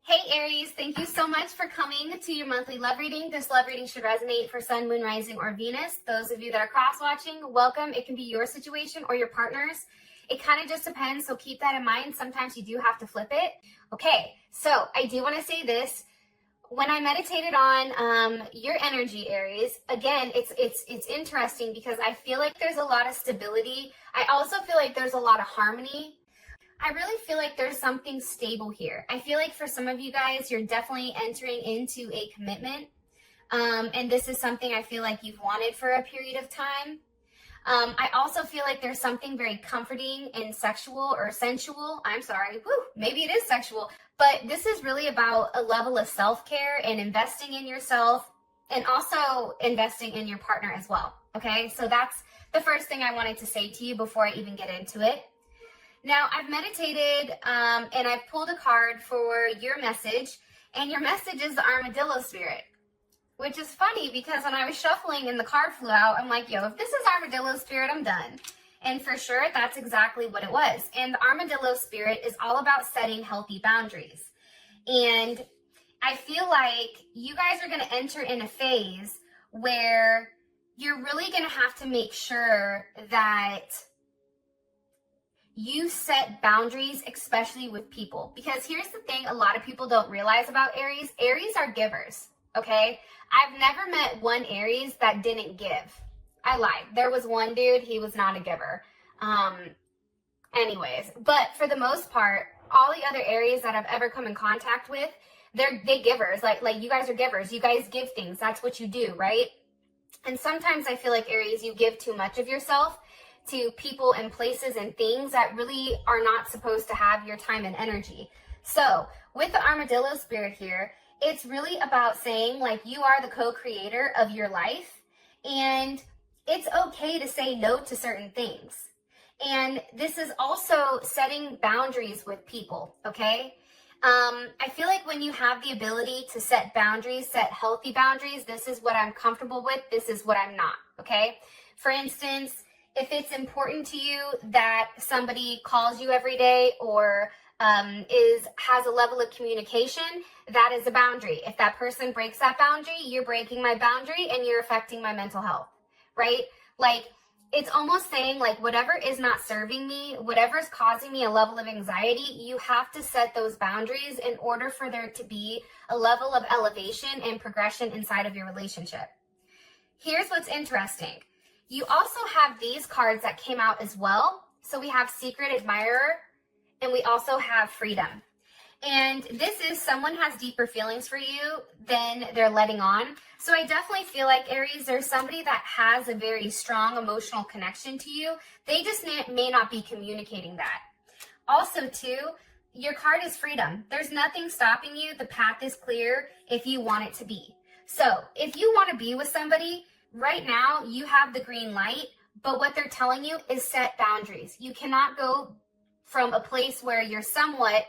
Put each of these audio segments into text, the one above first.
Hey Aries, thank you so much for coming to your monthly love reading. This love reading should resonate for Sun, Moon, Rising, or Venus. Those of you that are cross-watching, welcome. It can be your situation or your partner's. It kind of just depends, so keep that in mind. Sometimes you do have to flip it. Okay, so I do want to say this. When I meditated on your energy, Aries, again, it's interesting because I feel like there's a lot of stability. I also feel like there's a lot of harmony. I really feel like there's something stable here. I feel like for some of you guys, you're definitely entering into a commitment. And this is something I feel like you've wanted for a period of time. I also feel like there's something very comforting and sexual or sensual. I'm sorry. Maybe it is sexual. But this is really about a level of self-care and investing in yourself and also investing in your partner as well. Okay, so that's the first thing I wanted to say to you before I even get into it. Now, I've meditated and I've pulled a card for your message, and your message is the Armadillo Spirit, which is funny because when I was shuffling and the card flew out, I'm like, yo, if this is Armadillo Spirit, I'm done. And for sure, that's exactly what it was. And the Armadillo Spirit is all about setting healthy boundaries. And I feel like you guys are going to enter in a phase where you're really going to have to make sure that you set boundaries, especially with people. Because here's the thing a lot of people don't realize about Aries. Aries are givers, okay? I've never met one Aries that didn't give. I lied. There was one dude, he was not a giver. Anyways, but for the most part, all the other Aries that I've ever come in contact with, they're givers. Like you guys are givers. You guys give things. That's what you do, right? And sometimes I feel like Aries, you give too much of yourself to people and places and things that really are not supposed to have your time and energy. So with the Armadillo Spirit here, it's really about saying like you are the co-creator of your life, and it's okay to say no to certain things. And this is also setting boundaries with people, okay? I feel like when you have the ability to set boundaries, set healthy boundaries, this is what I'm comfortable with, this is what I'm not, okay? For instance, if it's important to you that somebody calls you every day or has a level of communication, that is a boundary. If that person breaks that boundary, you're breaking my boundary and you're affecting my mental health, right? Like, it's almost saying like whatever is not serving me, whatever is causing me a level of anxiety, you have to set those boundaries in order for there to be a level of elevation and progression inside of your relationship. Here's what's interesting. You also have these cards that came out as well. So we have Secret Admirer and we also have Freedom. And this is someone has deeper feelings for you than they're letting on. So I definitely feel like Aries, there's somebody that has a very strong emotional connection to you. They just may not be communicating that. Also too, your card is freedom. There's nothing stopping you. The path is clear if you want it to be. So if you want to be with somebody, right now, you have the green light, but what they're telling you is set boundaries. You cannot go from a place where you're somewhat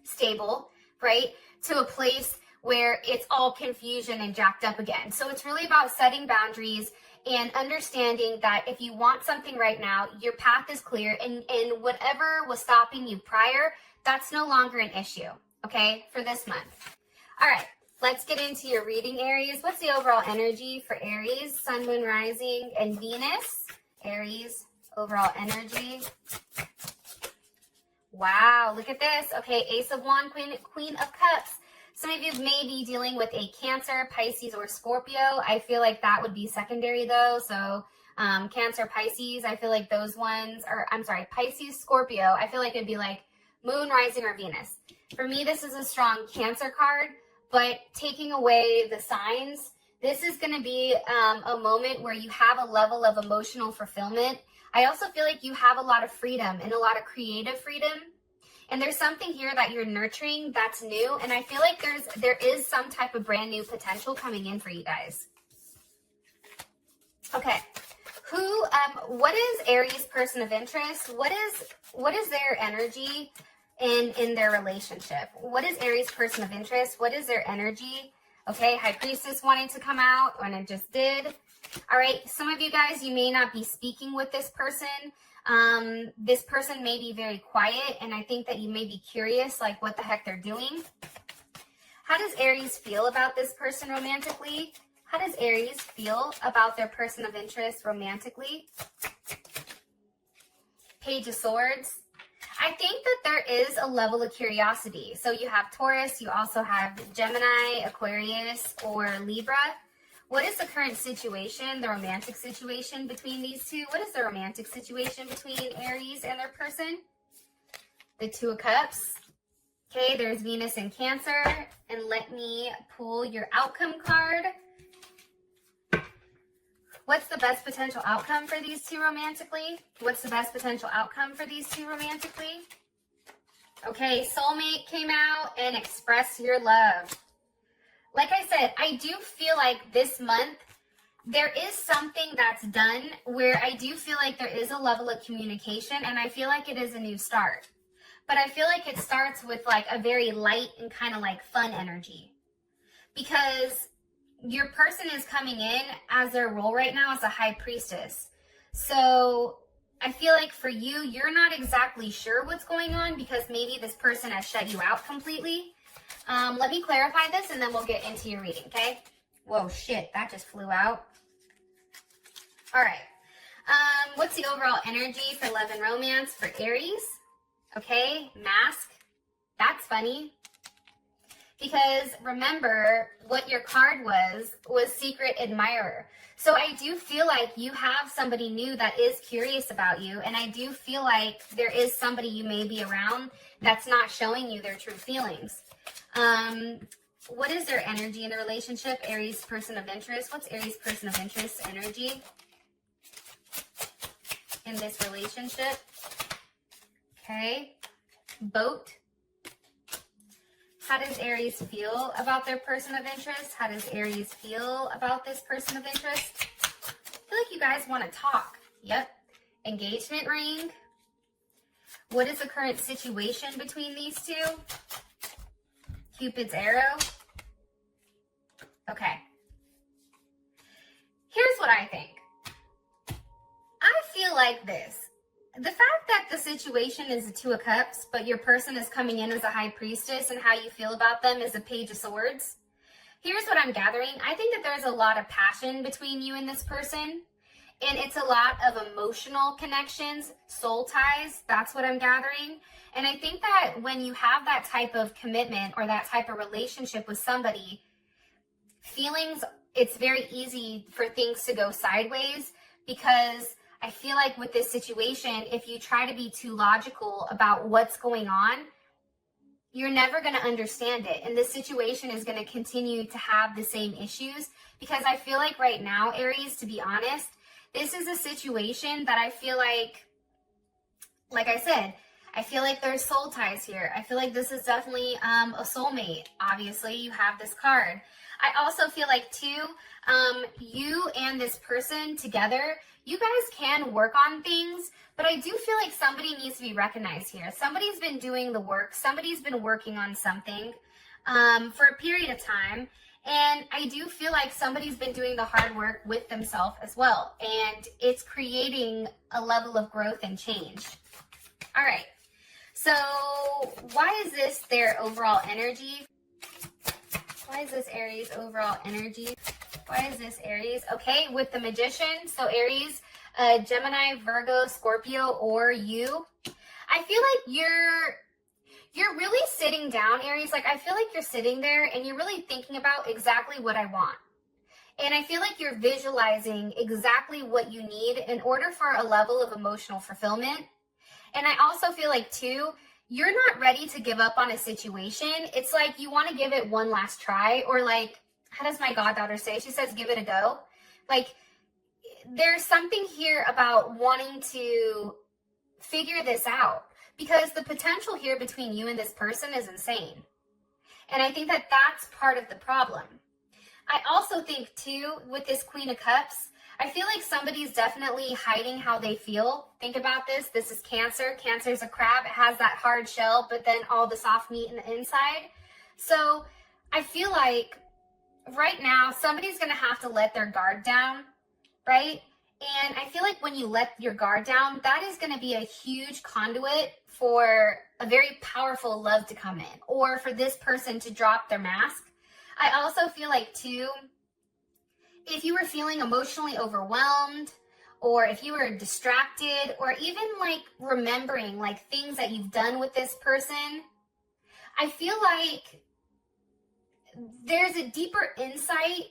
stable, right, to a place where it's all confusion and jacked up again. So it's really about setting boundaries and understanding that if you want something right now, your path is clear, and whatever was stopping you prior, that's no longer an issue, okay, for this month. All right. Let's get into your reading, Aries. What's the overall energy for Aries, Sun, Moon, Rising, and Venus? Aries, overall energy. Wow, look at this. Okay, Ace of Wands, Queen of Cups. Some of you may be dealing with a Cancer, Pisces, or Scorpio. I feel like that would be secondary though. So Cancer, Pisces, I feel like those ones are, I'm sorry, Pisces, Scorpio. I feel like it'd be like Moon, Rising, or Venus. For me, this is a strong Cancer card. But taking away the signs, this is going to be a moment where you have a level of emotional fulfillment. I also feel like you have a lot of freedom and a lot of creative freedom. And there's something here that you're nurturing that's new. And I feel like there is some type of brand new potential coming in for you guys. Okay. What is Aries person of interest? What is their energy in their relationship? What is Aries person of interest? What is their energy? Okay, High Priestess wanting to come out, and it just did. All right, some of you guys, you may not be speaking with this person. This person may be very quiet, and I think that you may be curious, like what the heck they're doing. How does Aries feel about this person romantically? How does Aries feel about their person of interest romantically? Page of Swords. I think that there is a level of curiosity. So you have Taurus, you also have Gemini, Aquarius, or Libra. What is the current situation, the romantic situation between these two? What is the romantic situation between Aries and their person? The Two of Cups. Okay, there's Venus in Cancer. And let me pull your outcome card. What's the best potential outcome for these two romantically? What's the best potential outcome for these two romantically? Okay, soulmate came out and express your love. Like I said, I do feel like this month there is something that's done where I do feel like there is a level of communication, and I feel like it is a new start. But I feel like it starts with like a very light and kind of like fun energy. Because your person is coming in as their role right now as a high priestess. So I feel like for you, you're not exactly sure what's going on because maybe this person has shut you out completely. Let me clarify this and then we'll get into your reading, okay? Whoa, shit, that just flew out. All right. What's the overall energy for love and romance for Aries? Okay, Mask. That's funny. Because remember, what your card was Secret Admirer. So I do feel like you have somebody new that is curious about you. And I do feel like there is somebody you may be around that's not showing you their true feelings. What is their energy in the relationship? Aries person of interest. What's Aries person of interest energy in this relationship? Okay. Boat. How does Aries feel about their person of interest? How does Aries feel about this person of interest? I feel like you guys want to talk. Yep. Engagement ring. What is the current situation between these two? Cupid's arrow. Okay. Here's what I think. I feel like this. The fact that the situation is a Two of Cups, but your person is coming in as a high priestess and how you feel about them is a Page of Swords. Here's what I'm gathering. I think that there's a lot of passion between you and this person. And it's a lot of emotional connections, soul ties. That's what I'm gathering. And I think that when you have that type of commitment or that type of relationship with somebody, feelings, it's very easy for things to go sideways because I feel like with this situation, if you try to be too logical about what's going on, you're never going to understand it. And this situation is going to continue to have the same issues because I feel like right now, Aries, to be honest, this is a situation that I feel like I said, I feel like there's soul ties here. I feel like this is definitely a soulmate. Obviously, you have this card. I also feel like, too, you and this person together, you guys can work on things, but I do feel like somebody needs to be recognized here. Somebody's been doing the work. Somebody's been working on something for a period of time. And I do feel like somebody's been doing the hard work with themselves as well. And it's creating a level of growth and change. All right. So why is this their overall energy? Why is this Aries overall energy? Why is this Aries? Okay, with the Magician. So Aries, Gemini, Virgo, Scorpio, or you. I feel like you're really sitting down, Aries. Like, I feel like you're sitting there and you're really thinking about exactly what I want. And I feel like you're visualizing exactly what you need in order for a level of emotional fulfillment. And I also feel like, too, you're not ready to give up on a situation. It's like you want to give it one last try, or like, how does my goddaughter say? She says, give it a go. Like, there's something here about wanting to figure this out because the potential here between you and this person is insane. And I think that that's part of the problem. I also think, too, with this Queen of Cups, I feel like somebody's definitely hiding how they feel. Think about this. This is Cancer. Cancer is a crab. It has that hard shell, but then all the soft meat in the inside. So I feel like right now, somebody's going to have to let their guard down, right? And I feel like when you let your guard down, that is going to be a huge conduit for a very powerful love to come in, or for this person to drop their mask. I also feel like too, if you were feeling emotionally overwhelmed, or if you were distracted, or even like remembering like things that you've done with this person, I feel like there's a deeper insight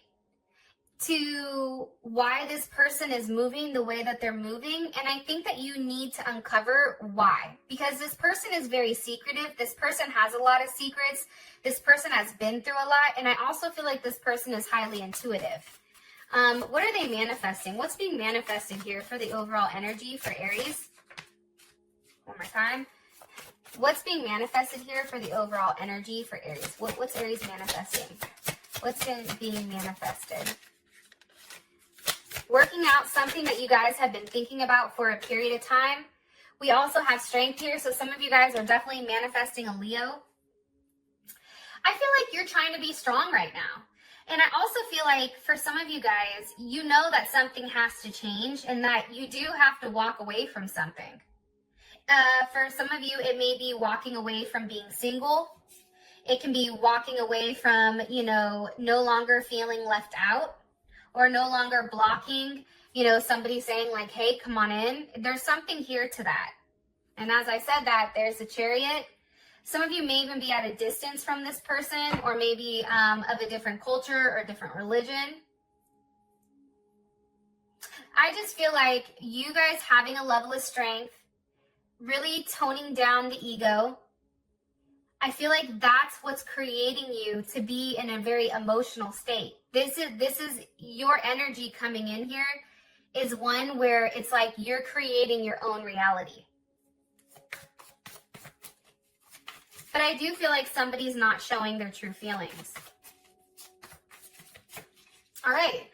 to why this person is moving the way that they're moving. And I think that you need to uncover why, because this person is very secretive. This person has a lot of secrets. This person has been through a lot. And I also feel like this person is highly intuitive. What are they manifesting? What's being manifested here for the overall energy for Aries? One more time. What's being manifested here for the overall energy for Aries? What's Aries manifesting? What's being manifested? Working out something that you guys have been thinking about for a period of time. We also have strength here, so some of you guys are definitely manifesting a Leo. I feel like you're trying to be strong right now. And I also feel like for some of you guys, you know that something has to change and that you do have to walk away from something. For some of you, it may be walking away from being single. It can be walking away from, you know, no longer feeling left out, or no longer blocking, you know, somebody saying like, hey, come on in. There's something here to that. And as I said that, there's a Chariot. Some of you may even be at a distance from this person, or maybe of a different culture or different religion. I just feel like you guys having a level of strength, really toning down the ego. I feel like that's what's creating you to be in a very emotional state. This is your energy coming in here is one where it's like you're creating your own reality. But I do feel like somebody's not showing their true feelings. All right.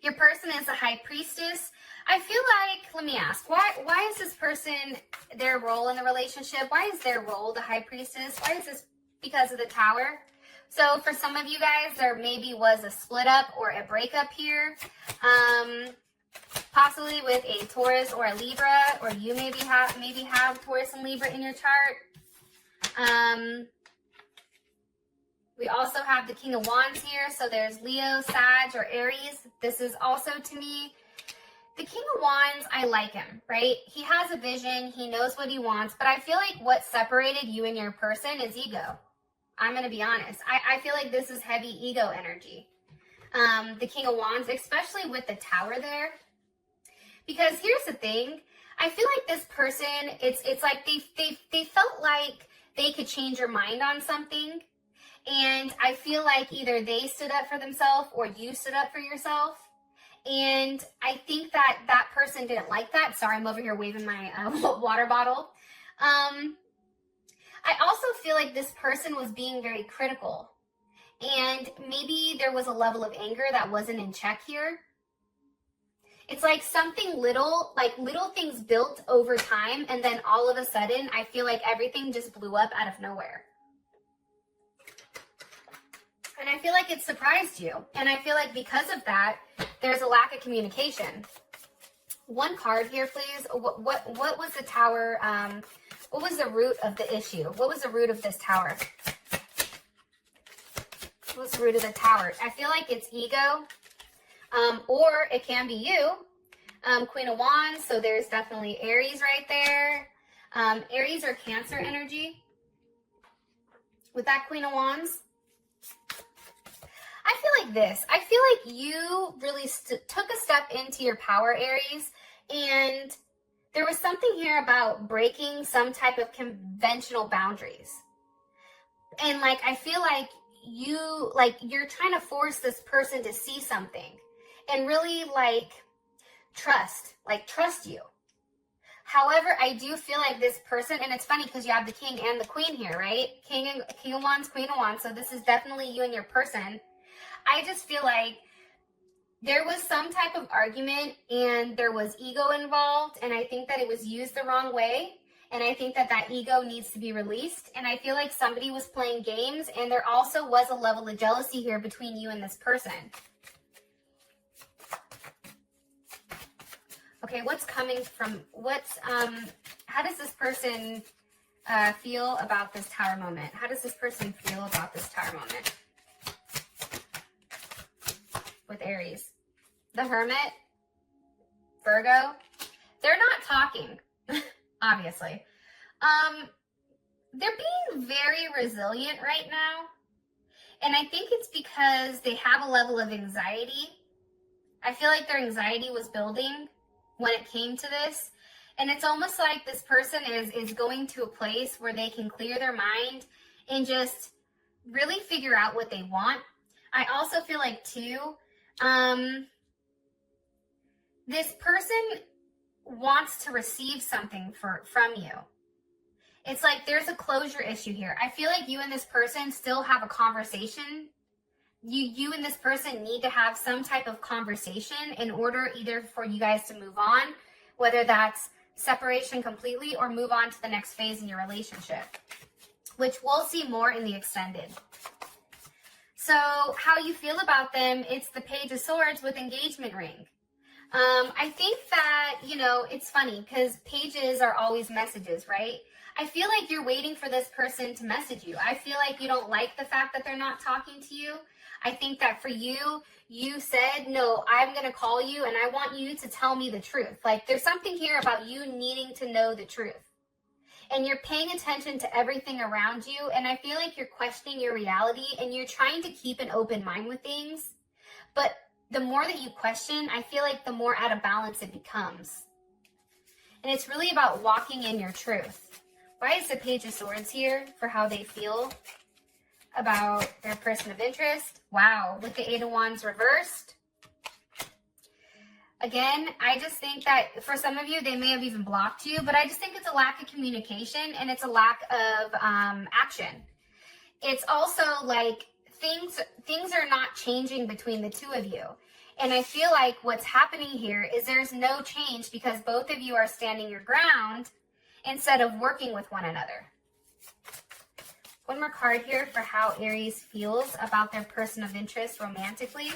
Your person is a high priestess. I feel like, let me ask, why is this person, their role in the relationship, why is their role the high priestess? Why is this? Because of the Tower. So for some of you guys, there maybe was a split up or a breakup here. Possibly with a Taurus or a Libra, or you maybe have Taurus and Libra in your chart. We also have the King of Wands here. So there's Leo, Sag, or Aries. This is also, to me, the King of Wands, I like him, right? He has a vision. He knows what he wants. But I feel like what separated you and your person is ego. I'm going to be honest. I feel like this is heavy ego energy. The King of Wands, especially with the Tower there. Because here's the thing. I feel like this person, it's like they felt like they could change your mind on something. And I feel like either they stood up for themselves or you stood up for yourself. And I think that that person didn't like that. Sorry, I'm over here waving my water bottle. I also feel like this person was being very critical. And maybe there was a level of anger that wasn't in check here. It's like something little things built over time. And then all of a sudden, I feel like everything just blew up out of nowhere. And I feel like it surprised you. And I feel like because of that, there's a lack of communication. One card here, please. What was the Tower? What was the root of the issue? What was the root of this Tower? What was the root of the Tower? I feel like it's ego. Or it can be you. Queen of Wands. So there's definitely Aries right there. Aries or Cancer energy. With that Queen of Wands. I feel like this. I feel like you really took a step into your power, Aries, and there was something here about breaking some type of conventional boundaries. And like, I feel like you're trying to force this person to see something and really trust you. However, I do feel like this person, and it's funny because you have the King and the Queen here, right? King of Wands, Queen of Wands. So this is definitely you and your person. I just feel like there was some type of argument and there was ego involved, and I think that it was used the wrong way, and I think that that ego needs to be released, and I feel like somebody was playing games, and there also was a level of jealousy here between you and this person. Okay, what's coming from, how does this person feel about this Tower moment? How does this person feel about this Tower moment with Aries? The Hermit, Virgo, they're not talking, obviously. They're being very resilient right now. And I think it's because they have a level of anxiety. I feel like their anxiety was building when it came to this. And it's almost like this person is going to a place where they can clear their mind and just really figure out what they want. I also feel like, too, this person wants to receive something from you. It's like there's a closure issue here. I feel like you and this person still have a conversation. You and this person need to have some type of conversation in order either for you guys to move on, whether that's separation completely or move on to the next phase in your relationship, which we'll see more in the extended. So how you feel about them, it's the Page of Swords with engagement ring. I think that, you know, it's funny because pages are always messages, right? I feel like you're waiting for this person to message you. I feel like you don't like the fact that they're not talking to you. I think that for you, you said, no, I'm going to call you and I want you to tell me the truth. Like there's something here about you needing to know the truth. And you're paying attention to everything around you. And I feel like you're questioning your reality and you're trying to keep an open mind with things. But the more that you question, I feel like the more out of balance it becomes. And it's really about walking in your truth. Why is the Page of Swords here for how they feel about their person of interest? Wow, with the Eight of Wands reversed. Again, I just think that for some of you, they may have even blocked you, but I just think it's a lack of communication and it's a lack of action. It's also like things are not changing between the two of you. And I feel like what's happening here is there's no change because both of you are standing your ground instead of working with one another. One more card here for how Aries feels about their person of interest romantically.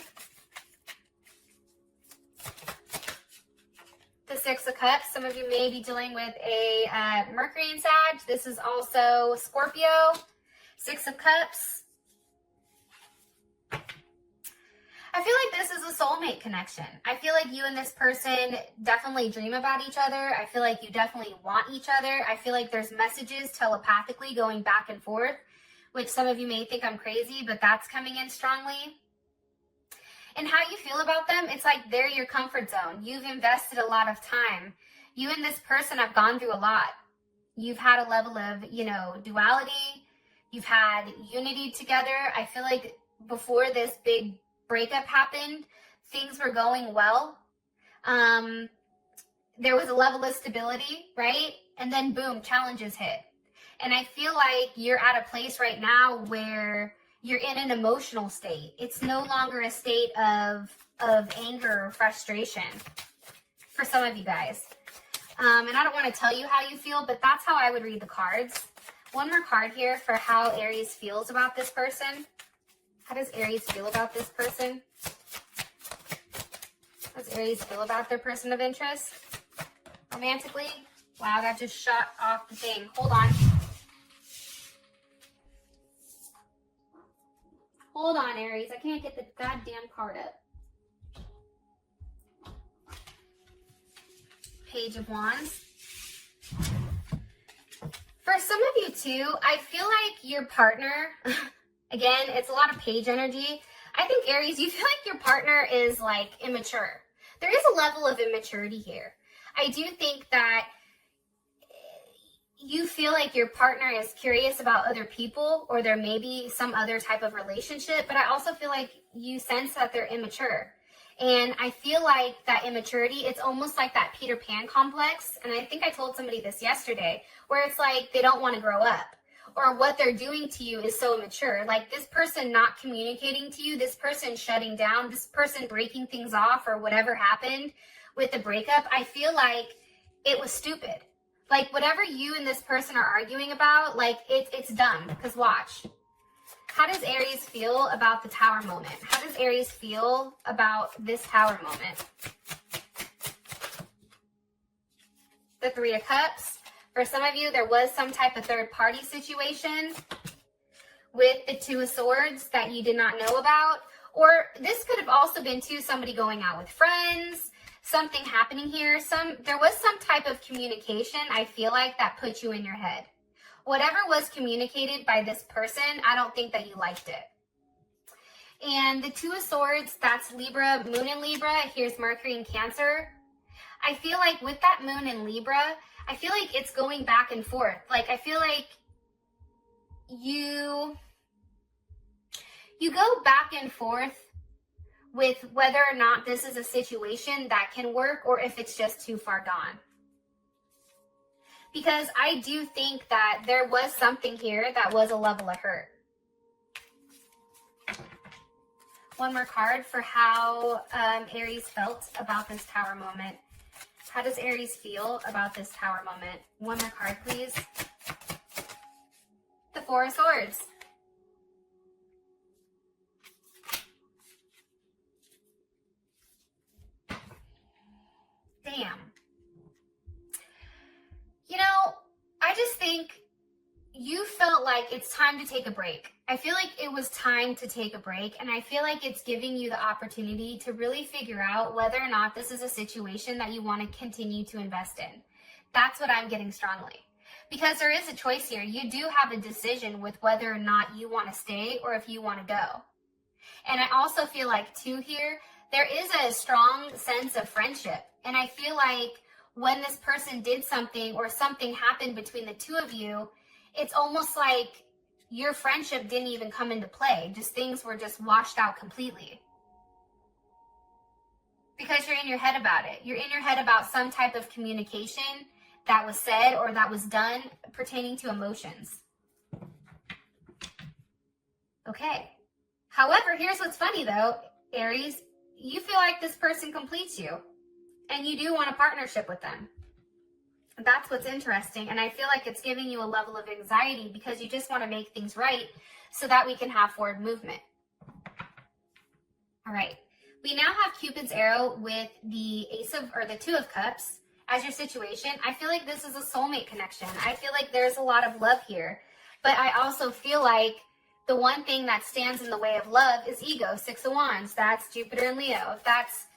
The Six of Cups. Some of you may be dealing with a Mercury in Sag. This is also Scorpio. Six of Cups. I feel like this is a soulmate connection. I feel like you and this person definitely dream about each other. I feel like you definitely want each other. I feel like there's messages telepathically going back and forth, which some of you may think I'm crazy, but that's coming in strongly. And how you feel about them, it's like they're your comfort zone. You've invested a lot of time. You and this person have gone through a lot. You've had a level of, you know, duality. You've had unity together. I feel like before this big breakup happened, things were going well. There was a level of stability, right? And then boom, challenges hit. And I feel like you're at a place right now where you're in an emotional state. It's no longer a state of anger or frustration for some of you guys. And I don't want to tell you how you feel, but that's how I would read the cards. One more card here for how Aries feels about this person. How does Aries feel about this person? How does Aries feel about their person of interest? Romantically? Wow, that just shot off the thing. Hold on. Hold on, Aries. I can't get the goddamn card up. Page of Wands. For some of you too, I feel like your partner... Again, it's a lot of page energy. I think, Aries, you feel like your partner is, like, immature. There is a level of immaturity here. I do think that you feel like your partner is curious about other people or there may be some other type of relationship, but I also feel like you sense that they're immature. And I feel like that immaturity, it's almost like that Peter Pan complex. And I think I told somebody this yesterday, where it's like they don't want to grow up. Or what they're doing to you is so immature. Like this person not communicating to you, this person shutting down, this person breaking things off or whatever happened with the breakup, I feel like it was stupid. Like whatever you and this person are arguing about, like it's done. Because watch. How does Aries feel about the Tower moment? How does Aries feel about this Tower moment? the Three of Cups. For some of you, there was some type of third party situation with the Two of Swords that you did not know about. Or this could have also been too somebody going out with friends, something happening here. There was some type of communication, I feel like, that put you in your head. Whatever was communicated by this person, I don't think that you liked it. And the Two of Swords, that's Libra, Moon in Libra. Here's Mercury in Cancer. I feel like with that Moon in Libra, I feel like it's going back and forth. Like, I feel like you go back and forth with whether or not this is a situation that can work or if it's just too far gone. Because I do think that there was something here that was a level of hurt. One more card for how Aries felt about this Tower moment. How does Aries feel about this Tower moment? One more card, please. The Four of Swords. Damn. You know, I just think you felt like it's time to take a break. I feel like it was time to take a break, and I feel like it's giving you the opportunity to really figure out whether or not this is a situation that you want to continue to invest in. That's what I'm getting strongly. Because there is a choice here. You do have a decision with whether or not you want to stay or if you want to go. And I also feel like, too, here, there is a strong sense of friendship. And I feel like when this person did something or something happened between the two of you, it's almost like your friendship didn't even come into play. Just things were just washed out completely. Because you're in your head about it. You're in your head about some type of communication that was said or that was done pertaining to emotions. Okay. However, here's what's funny though, Aries. You feel like this person completes you. And you do want a partnership with them. That's what's interesting. And I feel like it's giving you a level of anxiety because you just want to make things right so that we can have forward movement. All right. We now have Cupid's arrow with the the Two of Cups as your situation. I feel like this is a soulmate connection. I feel like there's a lot of love here. But I also feel like the one thing that stands in the way of love is ego. Six of Wands. That's Jupiter and Leo. That's,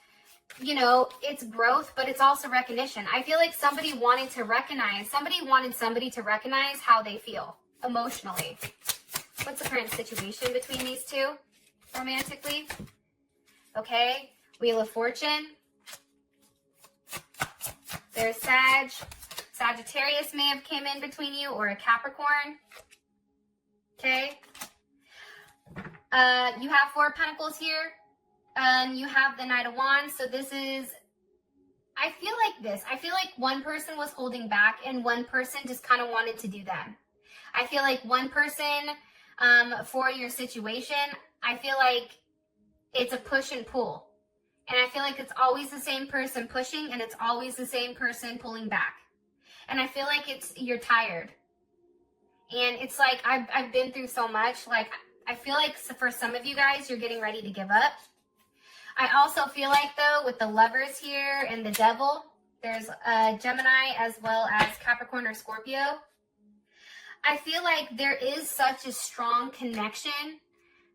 you know, it's growth, but it's also recognition. I feel like somebody wanted somebody to recognize how they feel emotionally. What's the current situation between these two romantically? Okay, Wheel of Fortune. There's Sagittarius may have came in between you, or a Capricorn. Okay. You have Four of Pentacles here. You have the Knight of Wands. So this is, I feel like one person was holding back and one person just kind of wanted to do them. I feel like one person, for your situation, I feel like it's a push and pull. And I feel like it's always the same person pushing and it's always the same person pulling back. And I feel like you're tired. And it's like, I've been through so much. Like, I feel like for some of you guys, you're getting ready to give up. I also feel like, though, with the Lovers here and the Devil, there's Gemini as well as Capricorn or Scorpio. I feel like there is such a strong connection,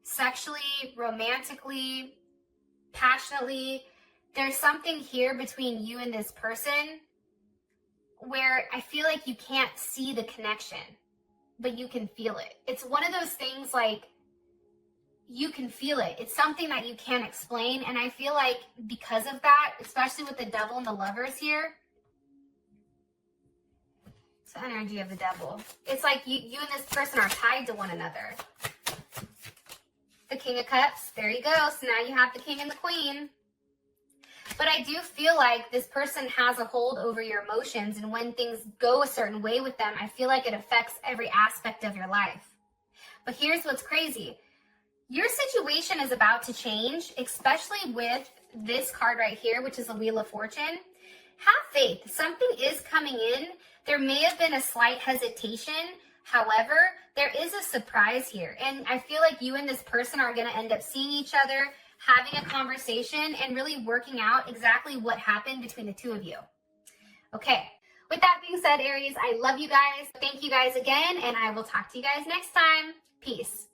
sexually, romantically, passionately. There's something here between you and this person where I feel like you can't see the connection, but you can feel it. It's one of those things like, you can feel it. It's something that you can't explain. And I feel like because of that, especially with the Devil and the Lovers here, it's the energy of the Devil. It's like you and this person are tied to one another. The King of Cups, there you go. So now you have the King and the Queen. But I do feel like this person has a hold over your emotions. And when things go a certain way with them, I feel like it affects every aspect of your life. But here's what's crazy. Your situation is about to change, especially with this card right here, which is the Wheel of Fortune. Have faith. Something is coming in. There may have been a slight hesitation. However, there is a surprise here. And I feel like you and this person are going to end up seeing each other, having a conversation, and really working out exactly what happened between the two of you. Okay. With that being said, Aries, I love you guys. Thank you guys again, and I will talk to you guys next time. Peace.